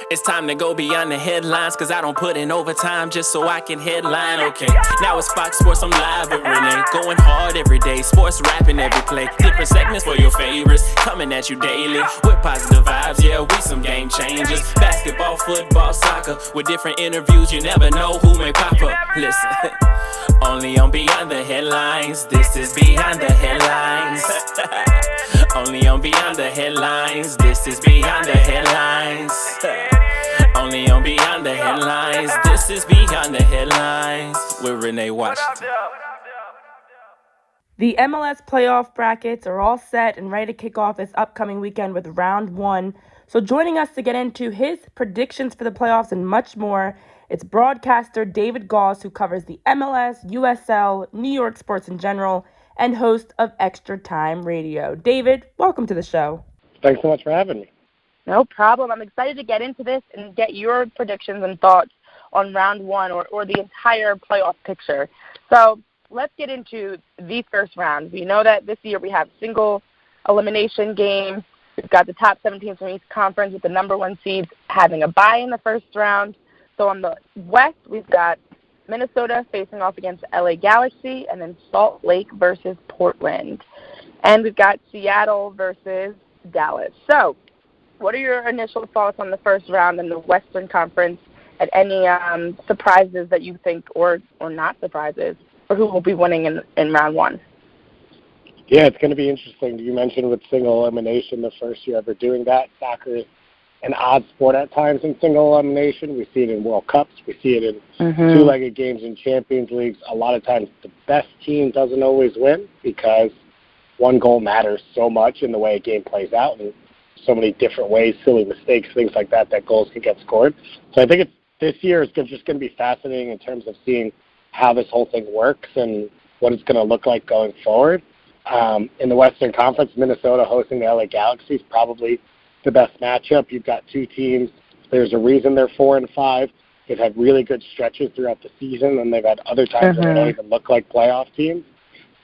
It's time to go beyond the headlines, cause I don't put in overtime just so I can headline, okay. Now it's Fox Sports, I'm live with Renee. Going hard every day, sports rapping every play. Different segments for your favorites, coming at you daily. With positive vibes, yeah, we some game changers. Basketball, football, soccer, with different interviews, you never know who may pop up. Listen, only on Beyond the Headlines, this is Beyond the Headlines. Only on Beyond the Headlines, this is Beyond the Headlines. Only on Beyond the Headlines, this is Beyond the Headlines with Renee Washington. The MLS playoff brackets are all set and ready to kick off this upcoming weekend with round one. So joining us to get into his predictions for the playoffs and much more, it's broadcaster David Goss, who covers the MLS, USL, New York sports in general, and host of Extra Time Radio. David, welcome to the show. Thanks so much for having me. No problem. I'm excited to get into this and get your predictions and thoughts on round one or the entire playoff picture. So let's get into the first round. We know that this year we have single elimination games. We've got the top 7 teams from each conference with the number 1 seeds having a bye in the first round. So on the West, we've got Minnesota facing off against LA Galaxy, and then Salt Lake versus Portland. And we've got Seattle versus Dallas. So what are your initial thoughts on the first round in the Western Conference, and any surprises that you think, or not surprises, or who will be winning in round one? Yeah, it's going to be interesting. You mentioned with single elimination, the first year ever doing that. Soccer is an odd sport at times in single elimination. We see it in World Cups. We see it in two-legged games in Champions Leagues. A lot of times the best team doesn't always win because one goal matters so much in the way a game plays out, and so many different ways, silly mistakes, things like that goals can get scored. So I think this year is just going to be fascinating in terms of seeing how this whole thing works and what it's going to look like going forward. In the Western Conference, Minnesota hosting the LA Galaxy is probably the best matchup. You've got two teams. There's a reason they're 4 and 5. They've had really good stretches throughout the season, and they've had other times where they don't even look like playoff teams.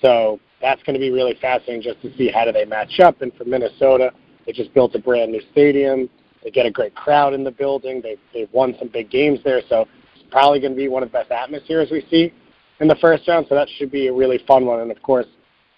So that's going to be really fascinating just to see how do they match up. And for Minnesota, they just built a brand new stadium. They get a great crowd in the building. They've won some big games there, so it's probably going to be one of the best atmospheres we see in the first round. So that should be a really fun one. And of course,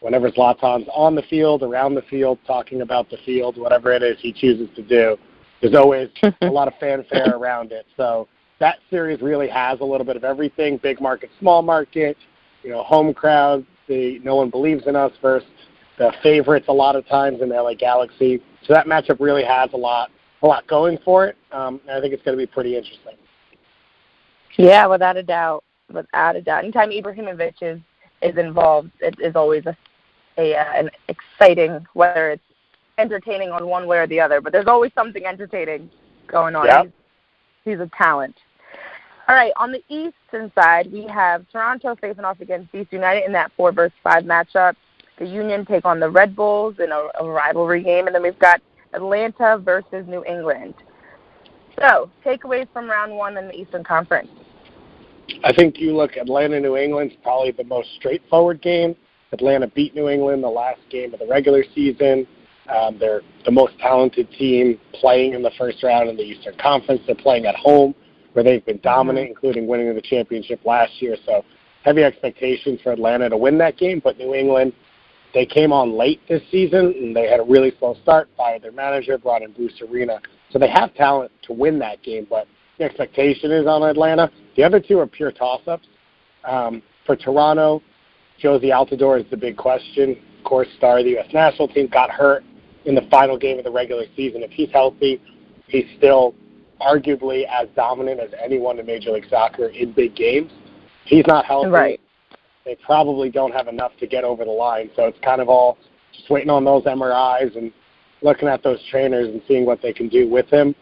whenever Zlatan's on the field, around the field, talking about the field, whatever it is he chooses to do, there's always a lot of fanfare around it. So that series really has a little bit of everything: big market, small market, home crowd. No one believes in us versus the favorites a lot of times in the LA Galaxy. So that matchup really has a lot going for it. And I think it's going to be pretty interesting. Yeah, without a doubt. Anytime Ibrahimovic is involved, it is always an exciting, whether it's entertaining on one way or the other, but there's always something entertaining going on. Yep. He's a talent. All right, on the Eastern side, we have Toronto facing off against DC United in that 4 versus 5 matchup. The Union take on the Red Bulls in a rivalry game, and then we've got Atlanta versus New England. So, takeaways from round one in the Eastern Conference. I think you look Atlanta, New England's probably the most straightforward game. Atlanta beat New England the last game of the regular season. They're the most talented team playing in the first round in the Eastern Conference. They're playing at home, where they've been dominant, including winning the championship last year. So heavy expectations for Atlanta to win that game. But New England, they came on late this season, and they had a really slow start, fired their manager, brought in Bruce Arena. So they have talent to win that game, but the expectation is on Atlanta. The other two are pure toss-ups. For Toronto, Josie Altidore is the big question. Of course, star of the U.S. national team, got hurt in the final game of the regular season. If he's healthy, he's still arguably as dominant as anyone in Major League Soccer in big games. If he's not healthy, right, they probably don't have enough to get over the line. So it's kind of all just waiting on those MRIs and looking at those trainers and seeing what they can do with him.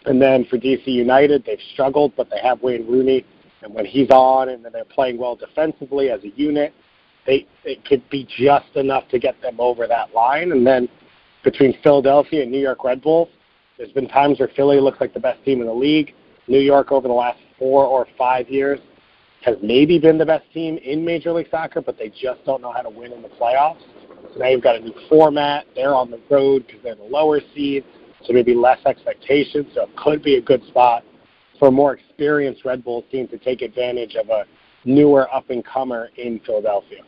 And then for DC United, they've struggled, but they have Wayne Rooney. And when he's on and they're playing well defensively as a unit, it could be just enough to get them over that line. And then between Philadelphia and New York Red Bulls, there's been times where Philly looks like the best team in the league. New York over the last 4 or 5 years has maybe been the best team in Major League Soccer, but they just don't know how to win in the playoffs. So now you've got a new format. They're on the road because they're the lower seeds. so maybe less expectations. So it could be a good spot for a more experienced Red Bulls team to take advantage of a newer up-and-comer in Philadelphia.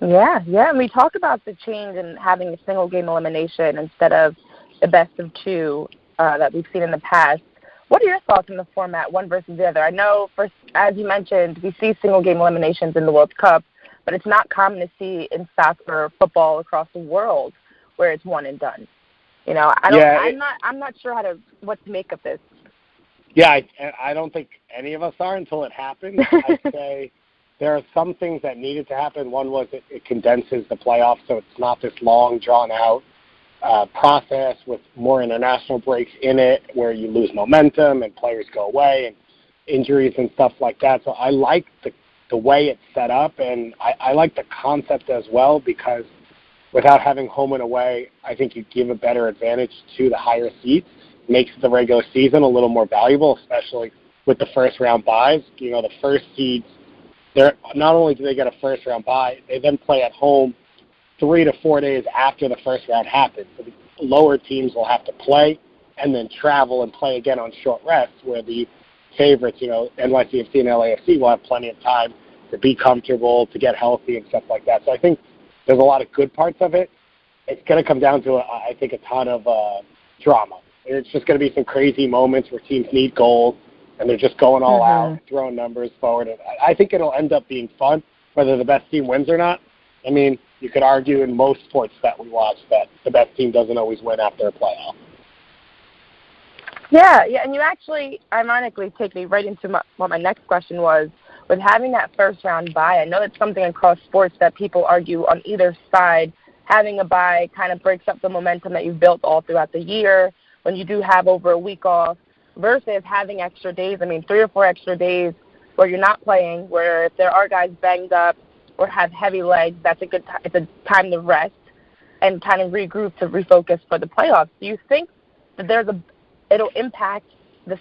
Yeah, and we talk about the change in having a single-game elimination instead of the best of two that we've seen in the past. What are your thoughts on the format, one versus the other? I know, as you mentioned, we see single-game eliminations in the World Cup, but it's not common to see in soccer or football across the world where it's one and done. You know, I'm not sure what to make of this. Yeah, I don't think any of us are until it happens. I'd say there are some things that needed to happen. One was it condenses the playoffs, so it's not this long, drawn-out process with more international breaks in it where you lose momentum and players go away and injuries and stuff like that. So I like the way it's set up, and I like the concept as well, because without having home and away, I think you give a better advantage to the higher seeds. Makes the regular season a little more valuable, especially with the first-round buys. You know, the first seeds, not only do they get a first-round bye, they then play at home 3 to 4 days after the first round happens. So the lower teams will have to play and then travel and play again on short rests, where the favorites, you know, NYCFC and LAFC will have plenty of time to be comfortable, to get healthy and stuff like that. So I think there's a lot of good parts of it. It's going to come down to, I think, a ton of drama. It's just going to be some crazy moments where teams need goals and they're just going all out, throwing numbers forward. And I think it'll end up being fun, whether the best team wins or not. I mean, you could argue in most sports that we watch that the best team doesn't always win after a playoff. Yeah, and you actually, ironically, take me right into what my next question was. With having that first-round bye, I know it's something across sports that people argue on either side. Having a bye kind of breaks up the momentum that you've built all throughout the year when you do have over a week off, versus having extra days. I mean, 3 or 4 extra days where you're not playing, where if there are guys banged up or have heavy legs, that's a good it's a time to rest and kind of regroup to refocus for the playoffs. Do you think that it'll impact the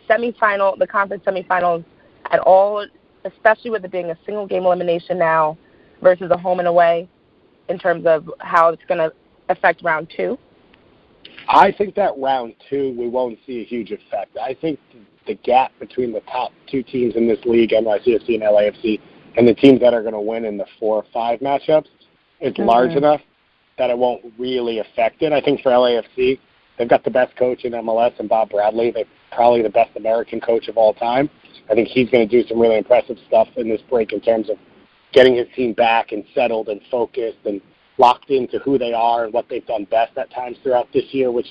conference semifinals at all, especially with it being a single game elimination now versus a home and away, in terms of how it's going to affect round 2? I think that round 2 we won't see a huge effect. I think the gap between the top 2 teams in this league, NYCFC and LAFC, and the teams that are going to win in the 4 or 5 matchups is large enough that it won't really affect it. I think for LAFC, they've got the best coach in MLS in Bob Bradley. They're probably the best American coach of all time. I think he's going to do some really impressive stuff in this break in terms of getting his team back and settled and focused and locked into who they are and what they've done best at times throughout this year, which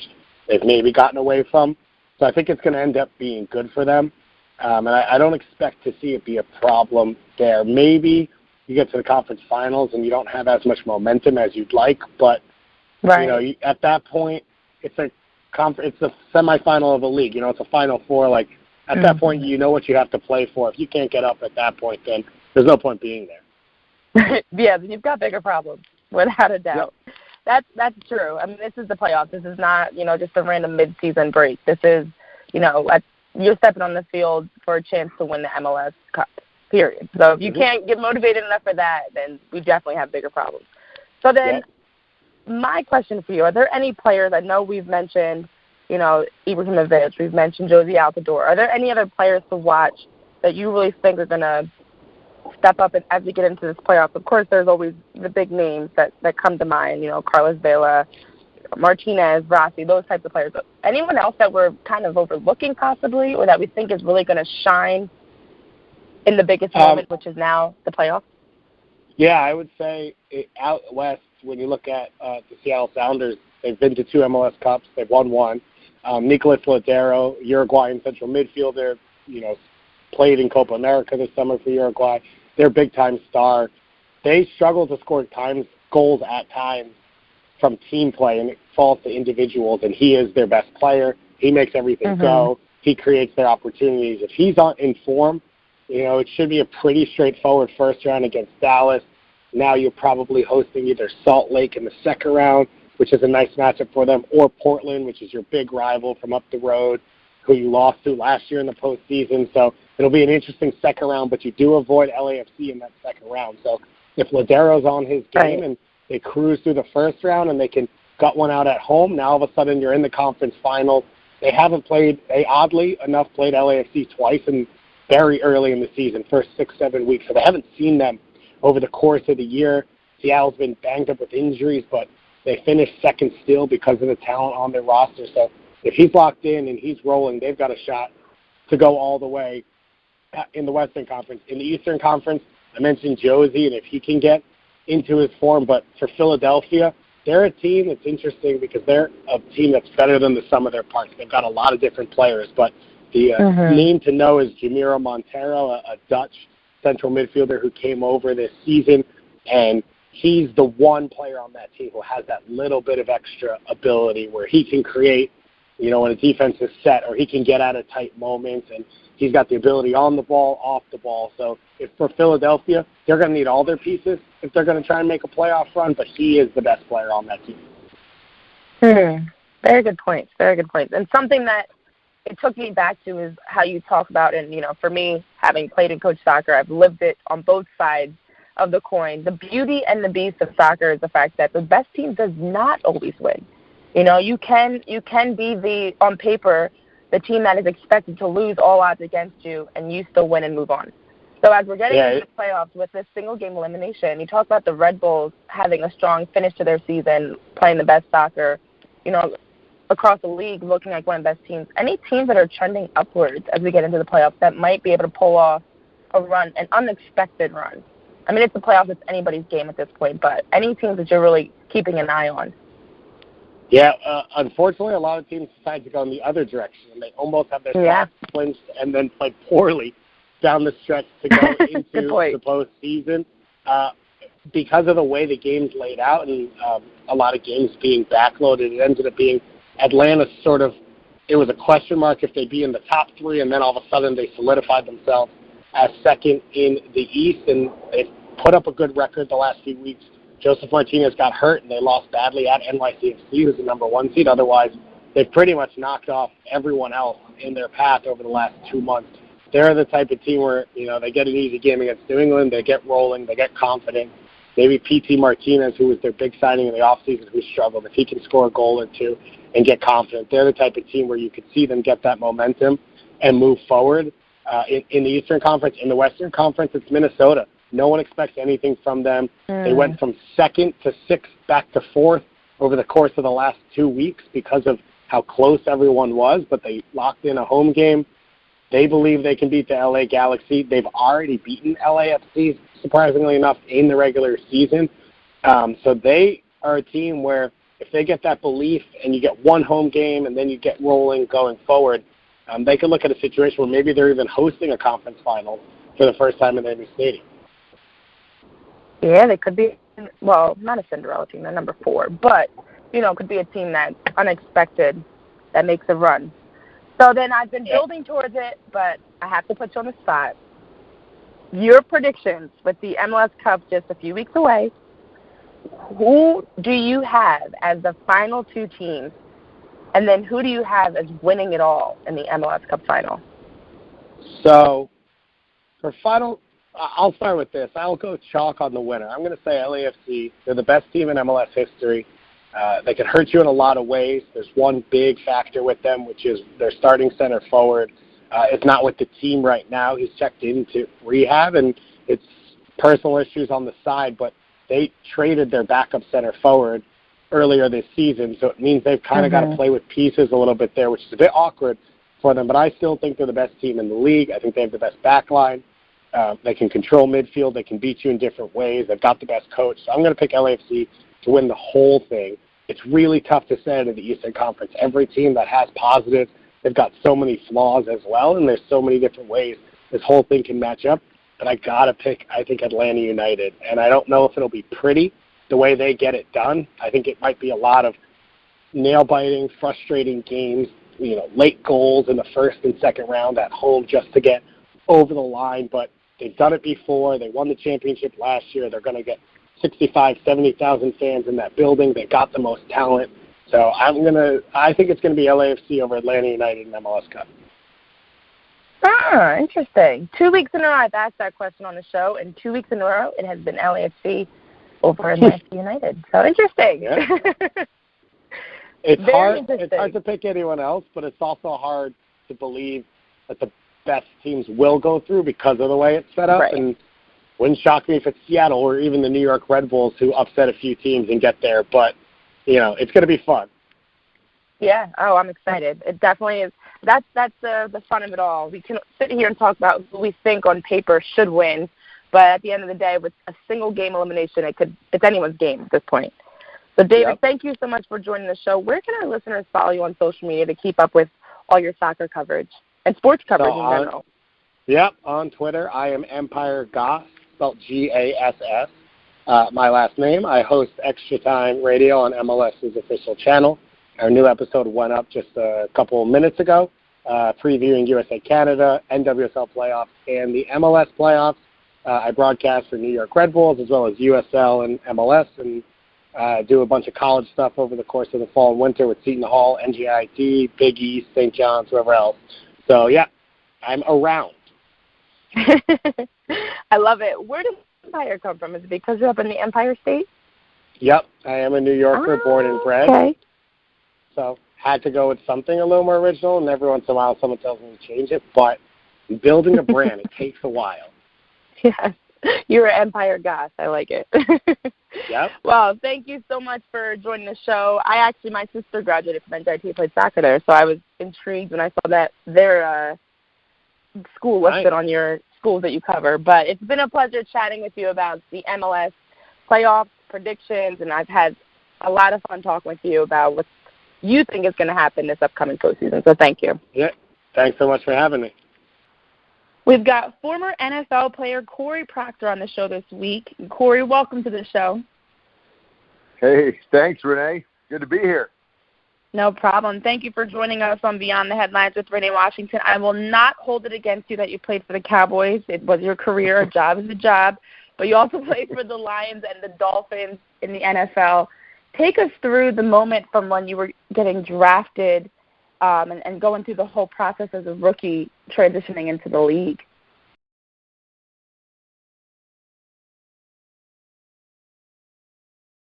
they've maybe gotten away from. So I think it's going to end up being good for them. And I don't expect to see it be a problem there. Maybe you get to the conference finals and you don't have as much momentum as you'd like, but you know, at that point, it's a semifinal of a league. You know, it's a Final Four. Like at that point, you know what you have to play for. If you can't get up at that point, then there's no point being there. Yeah, you've got bigger problems, without a doubt. Yep. That's true. I mean, this is the playoffs. This is not, you know, just a random mid-season break. This is, you know, you're stepping on the field for a chance to win the MLS Cup, period. So if you can't get motivated enough for that, then we definitely have bigger problems. So then my question for you, are there any players, I know we've mentioned, you know, Ibrahimovic, we've mentioned Josie Altidore. Are there any other players to watch that you really think are going to step up as we get into this playoff? Of course, there's always the big names that come to mind, you know, Carlos Vela, Martinez, Rossi, those types of players. But anyone else that we're kind of overlooking possibly, or that we think is really going to shine in the biggest moment, which is now the playoffs? Yeah, I would say out west, when you look at the Seattle Sounders, they've been to 2 MLS Cups. They've won 1. Nicolas Lodero, Uruguayan central midfielder, you know, played in Copa America this summer for Uruguay. They're a big-time star. They struggle to score goals at times from team play, and it falls to individuals, and he is their best player. He makes everything go. He creates their opportunities. If he's in form, you know, it should be a pretty straightforward first round against Dallas. Now you're probably hosting either Salt Lake in the second round, which is a nice matchup for them, or Portland, which is your big rival from up the road, who you lost to last year in the postseason. So it'll be an interesting second round, but you do avoid LAFC in that second round. So if Lodero's on his game and they cruise through the first round and they can gut one out at home. Now all of a sudden you're in the conference finals. They oddly enough played LAFC twice and very early in the season, first 6-7 weeks. So they haven't seen them over the course of the year. Seattle's been banged up with injuries, but they finished second still because of the talent on their roster. So if he's locked in and he's rolling, they've got a shot to go all the way in the Western Conference. In the Eastern Conference, I mentioned Josie, and if he can get into his form. But for Philadelphia, they're a team that's interesting because they're a team that's better than the sum of their parts. They've got a lot of different players, but the name to know is Jamiro Montero, a Dutch central midfielder who came over this season, and he's the one player on that team who has that little bit of extra ability where he can create, when a defense is set, or he can get out of tight moments, and he's got the ability on the ball, off the ball. So if for Philadelphia, they're going to need all their pieces if they're going to try and make a playoff run, but he is the best player on that team. Very good points. Very good points. And something that it took me back to is how you talk about, and, for me, having played and coached soccer, I've lived it on both sides of the coin. The beauty and the beast of soccer is the fact that the best team does not always win. You can be on paper, the team that is expected to lose all odds against you, and you still win and move on. So as we're getting into the playoffs with this single-game elimination, you talk about the Red Bulls having a strong finish to their season, playing the best soccer, across the league, looking like one of the best teams. Any teams that are trending upwards as we get into the playoffs that might be able to pull off a run, an unexpected run? I mean, it's the playoffs. It's anybody's game at this point, but any teams that you're really keeping an eye on? Yeah, unfortunately, a lot of teams decide to go in the other direction, and they almost have their shots clinched and then play poorly down the stretch to go into the postseason. Because of the way the game's laid out and a lot of games being backloaded, it ended up being Atlanta it was a question mark if they'd be in the top three, and then all of a sudden they solidified themselves as second in the East, and they've put up a good record the last few weeks. Joseph Martinez got hurt, and they lost badly at NYCFC, who's the number one seed. Otherwise, they've pretty much knocked off everyone else in their path over the last 2 months. They're the type of team where, they get an easy game against New England, they get rolling, they get confident. Maybe P.T. Martinez, who was their big signing in the offseason, who struggled, if he can score a goal or two and get confident, they're the type of team where you could see them get that momentum and move forward. In the Eastern Conference, in the Western Conference, it's Minnesota. No one expects anything from them. They went from second to sixth back to fourth over the course of the last 2 weeks because of how close everyone was, but they locked in a home game. They believe they can beat the LA Galaxy. They've already beaten LAFC, surprisingly enough, in the regular season. So they are a team where if they get that belief and you get one home game and then you get rolling going forward, they could look at a situation where maybe they're even hosting a conference final for the first time in their new stadium. Yeah, they could be, not a Cinderella team, they're number 4, but, could be a team that's unexpected that makes a run. So then I've been building towards it, but I have to put you on the spot. Your predictions with the MLS Cup just a few weeks away, who do you have as the final 2 teams, and then who do you have as winning it all in the MLS Cup final? So for final, I'll start with this. I'll go chalk on the winner. I'm going to say LAFC. They're the best team in MLS history. They can hurt you in a lot of ways. There's one big factor with them, which is their starting center forward. It's not with the team right now. He's checked into rehab, and it's personal issues on the side, but they traded their backup center forward earlier this season, so it means they've kind of got to play with pieces a little bit there, which is a bit awkward for them, but I still think they're the best team in the league. I think they have the best back line. They can control midfield. They can beat you in different ways. They've got the best coach. So I'm going to pick LAFC to win the whole thing. It's really tough to say in the Eastern Conference. Every team that has positives, they've got so many flaws as well, and there's so many different ways this whole thing can match up. But I got to pick, I think, Atlanta United. And I don't know if it'll be pretty the way they get it done. I think it might be a lot of nail-biting, frustrating games, late goals in the first and second round at home just to get over the line. But they've done it before. They won the championship last year. They're going to get 65,000, 70,000 fans in that building. They got the most talent. So I think it's going to be LAFC over Atlanta United in MLS Cup. Interesting. 2 weeks in a row I've asked that question on the show, and 2 weeks in a row it has been LAFC over Atlanta United. So interesting. It's Very hard. It's hard to pick anyone else, but it's also hard to believe that the best teams will go through because of the way it's set up. Right. And wouldn't shock me if it's Seattle or even the New York Red Bulls who upset a few teams and get there. But, it's going to be fun. Yeah. Oh, I'm excited. It definitely is. That's the fun of it all. We can sit here and talk about who we think on paper should win, but at the end of the day, with a single game elimination, it's anyone's game at this point. So, David, Thank you so much for joining the show. Where can our listeners follow you on social media to keep up with all your soccer coverage and sports coverage in general? Yep, on Twitter, I am Empire Goss, spelled Gass. My last name. I host Extra Time Radio on MLS's official channel. Our new episode went up just a couple of minutes ago, previewing USA-Canada, NWSL playoffs, and the MLS playoffs. I broadcast for New York Red Bulls as well as USL and MLS, and do a bunch of college stuff over the course of the fall and winter with Seton Hall, NGIT, Big East, St. John's, whoever else. So, yeah, I'm around. I love it. Where does Empire come from? Is it because you're up in the Empire State? Yep, I am a New Yorker, born and bred. Okay. So had to go with something a little more original, and every once in a while someone tells me to change it. But building a brand, it takes a while. Yes. You're an Empire Goss. I like it. Yep. Well, thank you so much for joining the show. My sister graduated from NJIT, played soccer there, so I was intrigued when I saw that their school listed on your schools that you cover. But it's been a pleasure chatting with you about the MLS playoff predictions, and I've had a lot of fun talking with you about what you think is going to happen this upcoming postseason. So thank you. Yeah. Thanks so much for having me. We've got former NFL player Corey Proctor on the show this week. Corey, welcome to the show. Hey, thanks, Renee. Good to be here. No problem. Thank you for joining us on Beyond the Headlines with Renee Washington. I will not hold it against you that you played for the Cowboys. It was your career. A job is a job. But you also played for the Lions and the Dolphins in the NFL. Take us through the moment from when you were getting drafted and going through the whole process as a rookie transitioning into the league.